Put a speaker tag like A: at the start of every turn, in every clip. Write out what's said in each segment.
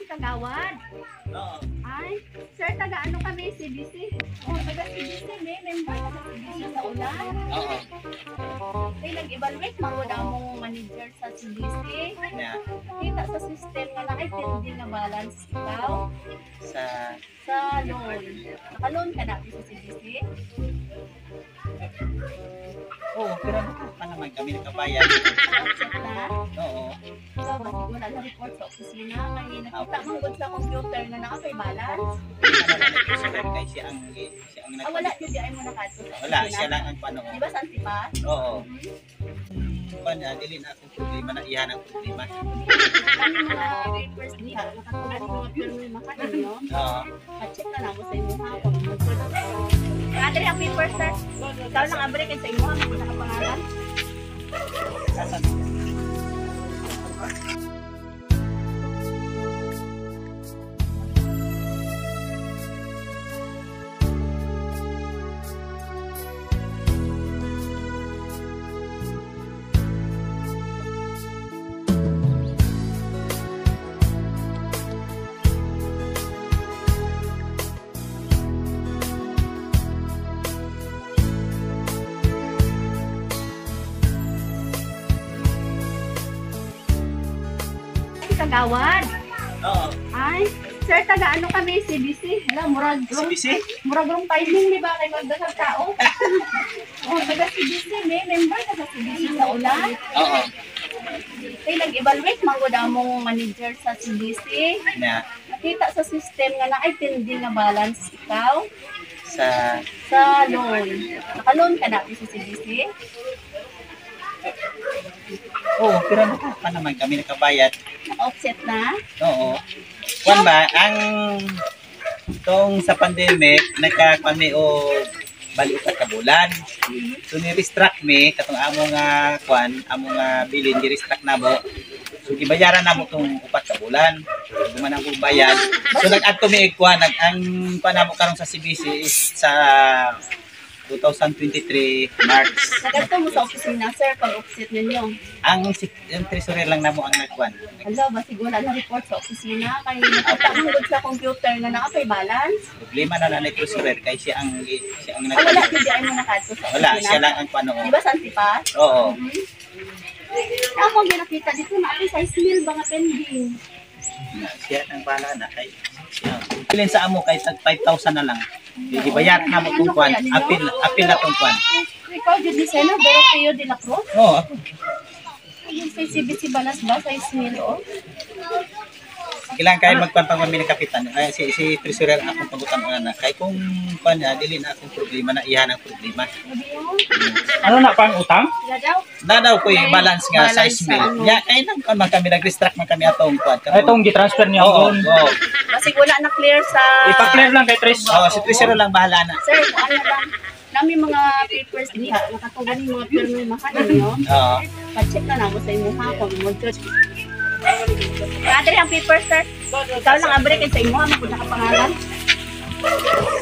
A: Kagawad.
B: Oo.
A: Ay, sir, taga ano kami, CBC? Oh, taga CBC, may member sa CBC sa ulan.
B: Oo.
A: Ay, nag-evaluate, mawala mong manager sa CBC.
B: Na
A: Kita sa system nga na ay pending na balance ikaw
B: sa
A: sa loan. Naka-loan ka na sa CBC?
B: pero pa naman kami nakabayad.
A: Offset na?
B: Oo.
A: So, bakit wala na report sa opisina? Kaya nakita mong good sa computer na naka-may balance?
B: Sir, kay siya ang
A: Ah, wala yun, di ay mo nakato sa
B: Wala,
A: opisina.
B: siya lang ang pano.
A: Di ba sa Antipas?
B: Oo. Dili na akong problema na iyan ang problema.
A: Ano yung mga papers niya? Nakatulad yung mga pirma ka ninyo?
B: Oo.
A: Pa-check na lang mo sa imo ha. Kadri ang paper, sir. Ikaw lang abrekin sa imo ha. Kung nakapangalan.
B: Sasan.
A: Kagawad.
B: Oo.
A: Ay, sir, taga ano kami, CBC? Hala, murag
B: CBC?
A: rong timing, di ba? Kay magdasal tao. Oh, taga CBC, may member ka sa CBC sa ulan.
B: Oo.
A: Kaya nag-evaluate, mawala mong manager sa CBC.
B: Na
A: Nakita sa system nga na ay pending na balance ikaw
B: sa
A: sa loan. Naka-loan ka na sa CBC?
B: pero pa naman kami nakabayad.
A: Naka-offset na?
B: Oo. Kwan ba, ang itong sa pandemic, nagkakami o balik sa kabulan. So ni-restruct me, katong amo nga kwan, amo nga bilin, ni-restruct na mo. So gibayaran na mo itong 4 ka bulan. Guman ang bayad. So nag-add to me kwan, ang panamo karon sa CBC is sa 2023 March.
A: Nagkanta mo sa opisina, sir, pag-offset ninyo.
B: Yung treasurer lang na mo ang nagkwan.
A: Hala, basig wala na report sa opisina. Kaya nakita mo good sa computer na naka-pay balance.
B: Problema na na treasurer kay siya ang
A: Ah, wala yun, di ay mo nakato sa
B: Wala,
A: opisina.
B: siya lang ang pano.
A: Di ba sa Antipas?
B: Oo.
A: Ako ginakita dito na ay size meal ba nga pending.
B: Siya ang pala na kay siya. Bilin sa amo kay tag 5,000 na lang. Gibayaran na mo kung kwan. Apil na kung kwan.
A: Ikaw, did designer, pero kayo de la Cruz?
B: Oo, ako.
A: Yung sa CBC balas ba, size meal, oh?
B: Kailangan kayo magkwan pang kami ng kapitan. Ay, si treasurer akong pagutan na kay kung kwan niya, dili na akong problema na iyan ang problema.
A: Sabi mo,
C: Ano na pang utang?
A: wala daw.
B: Na daw ko yung balance nga sa
A: Balance sa
B: email.
A: ano.
B: Ya, kay nang kwan man kami nag-restruct man kami atong kwan.
C: Itong gitransfer niya
B: Oo,
C: doon.
B: oo.
A: Basig wala na clear sa...
C: Ipa-clear lang kay Tris.
B: Oo, si treasurer lang bahala na.
A: Sir, ano lang, nami mga papers niya, nakatugan yung mga pirma ka ninyo.
B: Oo.
A: Pa-check na lang mo sa imo ha, kung mag-judge. Kadri ang paper, sir. Ikaw lang abrekin sa imo ha, kung nakapangalan.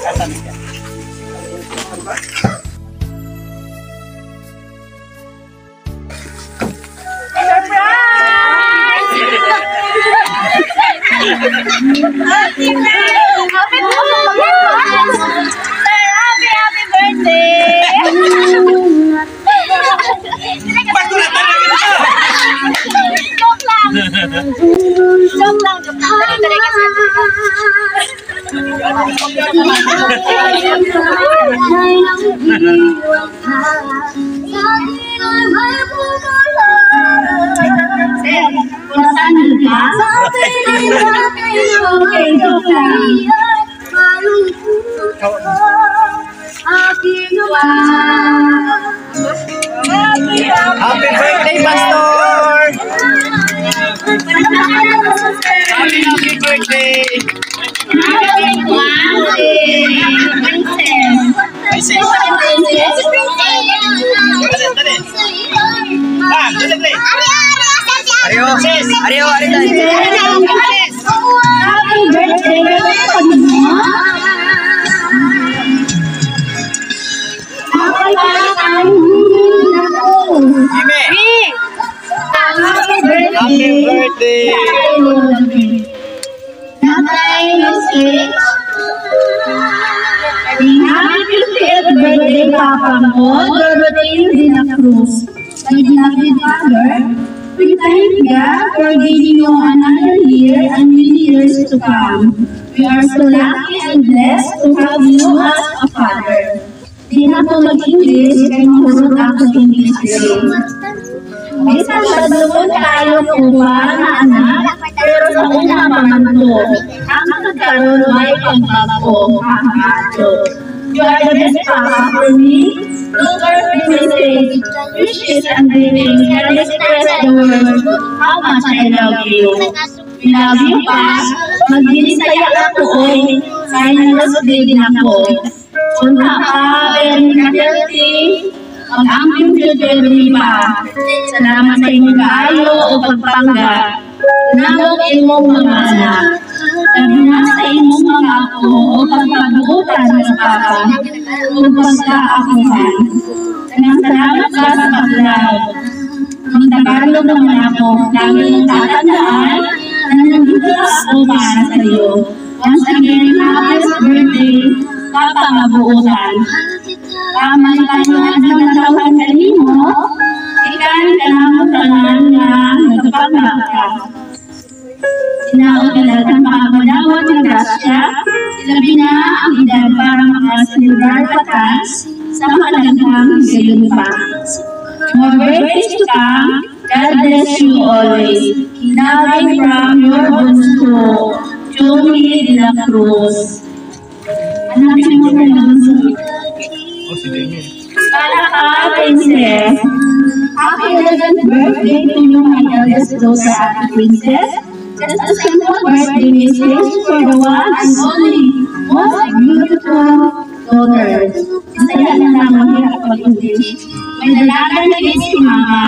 B: Sasan siya.
A: Happy birthday! Joke lang! Joke lang! Dali ka Sir, kung saan ka? Joke lang.
B: Happy birthday, Pastor! Happy birthday! Ariyo, Happy birthday!
D: cake. Happy 50th birthday, Papa mo, Dorothy de la Cruz. My beloved Father, we thank God for giving you another year and many years to come. We are so lucky and blessed to have you as a father. Di na po mag-English, kaya mahulog ako English din. Minsan madlungon tayo po ba na anak, pero sa una mamanto. Ang nagkaroon ay pagbago, kakato. You are the best papa for me. Look our message, wishes and dreams can express the world how much I love you. We love you, Pa. Magbinisaya ako, oy. Kaya nalasdig na ko. Unta ka, very healthy. Mag-amping future ni Pa. Salamat sa inyong kaayo o pagpangga. Namog imong mga anak. Sabi na sa imong mga ako o pagpabuutan sa Papa. Kung pagkaakuhan. Salamat ka sa paglaw. Ang Tagalog naman ako, lagi ng tatandaan na nandito ako para sa iyo. Once again, happy birthday, Papa Mabuutan. Kamay tayo at natatawan ka mo, ikan ka naman tanan na nagpapaglag ka. Sinaudalad ang makamadawat ng grasya, ilabi na ang edad para makasilbar patas sa malagang gayon pa. More birthdays to come, God bless you always. Loving from your bunso, Joey de la Cruz. Hanapin mo na lang sa para ka, Princess. Happy 11th birthday to you, my eldest daughter, Ate Princess. Just a simple birthday message for the one and only most beautiful daughter. Masaya na lang mahirap mag-English. May dalagan na din si Mama.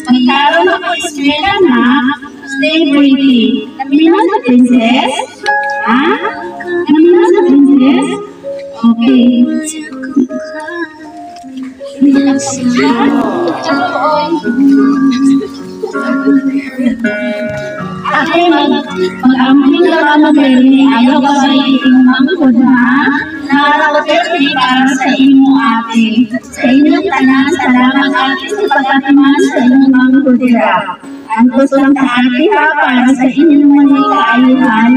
D: Magkaroon ako eskwela na, stay pretty. Namina sa Princess? Ha? Namina sa Princess? Okay. Ate, mag-amping ka ka mag-rini. Ayaw ka ba yung mangkod, ha? Nakaraw-terni para sa imo, ate. Sa inyong tanan, salamat ate sa pagkatiman sa inyong mangkudira. Ang gusto ng ate, ha, para sa inyong mga kaayuhan,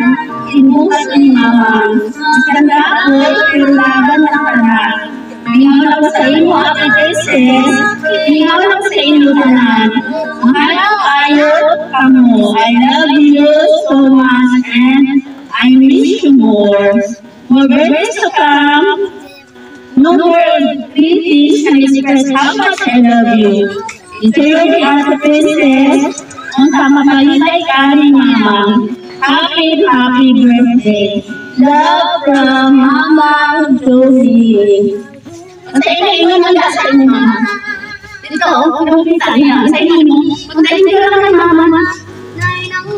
D: inubukas ni Mama. Maganda ako, pero laban ng tanan. Hingaw lang sa imo, Ate Princess. Hingaw lang sa imo tanan. Mahal kayo kamo. I love you so much and I miss you more. More birthdays to come. No more greetings and express how much I love you. Enjoy the Ate Princess. Ang tamapalilay ka ni Mama. Happy birthday. Love from Mama Josie. Sa inyo ang sa inyo, Mama. Dito, kung kita niya, sa inyo, magdaling ka lang ng Mama.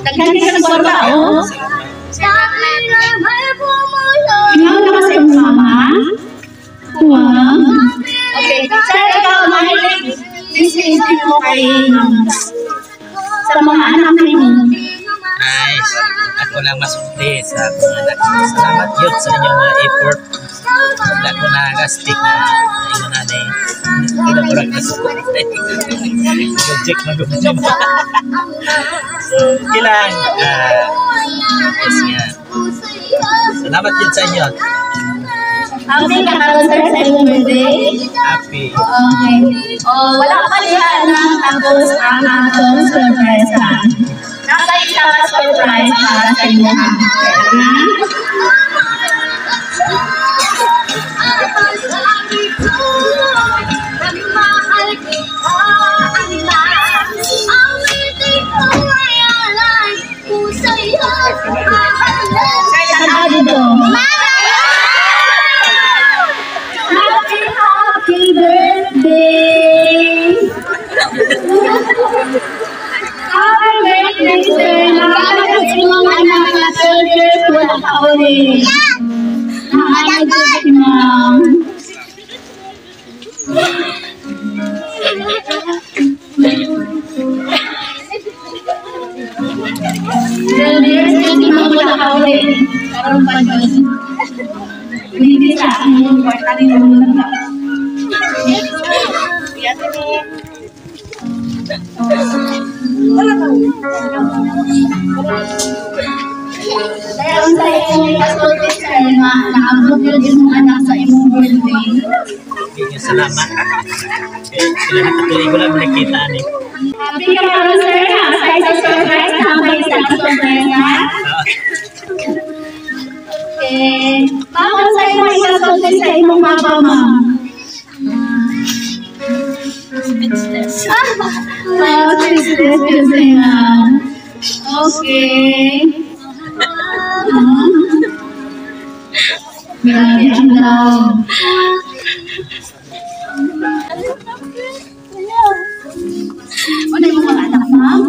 D: Nagkandi ka ng sorba, oh. Ingaw naman sa inyo, Mama. Wow. Okay, sir, ikaw, mahilig. This is mo kay sa mga anak ninyo.
B: Nice. Ako lang masukli sa mga anak. Salamat yun sa inyong mga effort. Wala ko na gastik na ino nanay. Kinaburak na sukli. Project na gumjam. So, kailang. Yes nga. Salamat yun sa inyo.
D: Happy ka karoon sir sa inyong birthday.
B: Happy.
D: Okay. Wala pa yan nang tapos ang atong surprise. Nasa isa ka surprise para sa inyo. Happy birthday! Happy birthday, sir! Nakakapag sa mga anak na soldiers, wala ka ulit. Nakakapag si Ma'am. Soldiers, hindi mo wala ka ulit. Karoon pa dyan. Hindi sa ang kwarta rin mo na.
A: Yan din.
D: Kaya kung sa imong kasulti sir nga naabot yun imong anak sa imong birthday.
B: Sige, salamat. Sila nakatuloy ko lang nakita ni.
D: Happy ka pa sir ha? Sa isang surprise na may isang surprise ha? Okay. Bakit sa imong kasulti sa imong mama ma'am? Wow, speechless kasi nga. Okay. Grabe ang love.
A: Ano yung mga anak ma'am?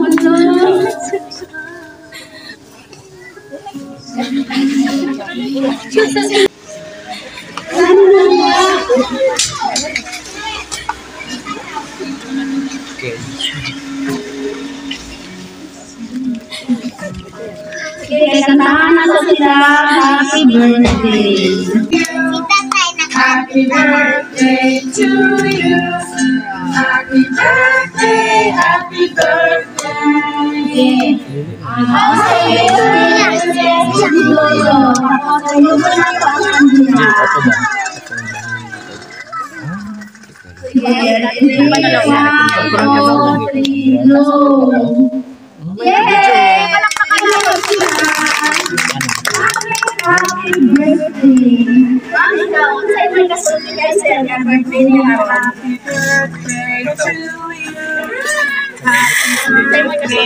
D: Ano na nga?
B: Okay.
D: Okay, kantahan na sila. Happy birthday.
E: Happy birthday to you. Happy birthday, happy birthday.
D: Ako sa iyo, si Lolo. Ako sa iyo, Andrea. Yay! Happy birthday!
A: Ma'am, ikaw, sa imong kasulti kayo sir, nga birthday niya karon.
E: Happy birthday to you.
A: Sa imong kasulti.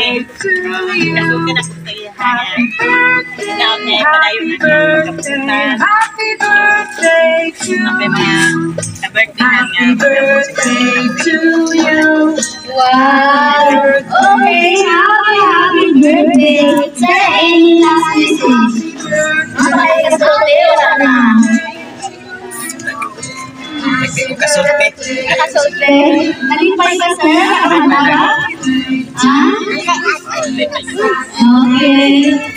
A: Kasulti na sa iyo.
E: Happy birthday.
A: Daw na padayon na pagkapunta.
E: Happy birthday to
A: May mga
E: you.
A: sa birthday na
E: Happy birthday to you.
D: Wow! Okay, happy birthday! Sir, any last message?
A: Ay, kasulti, wala na.
B: Kasulti.
A: Kasulti.
D: Nalipay ka, sir? Nakakatawa? Ah? Okay.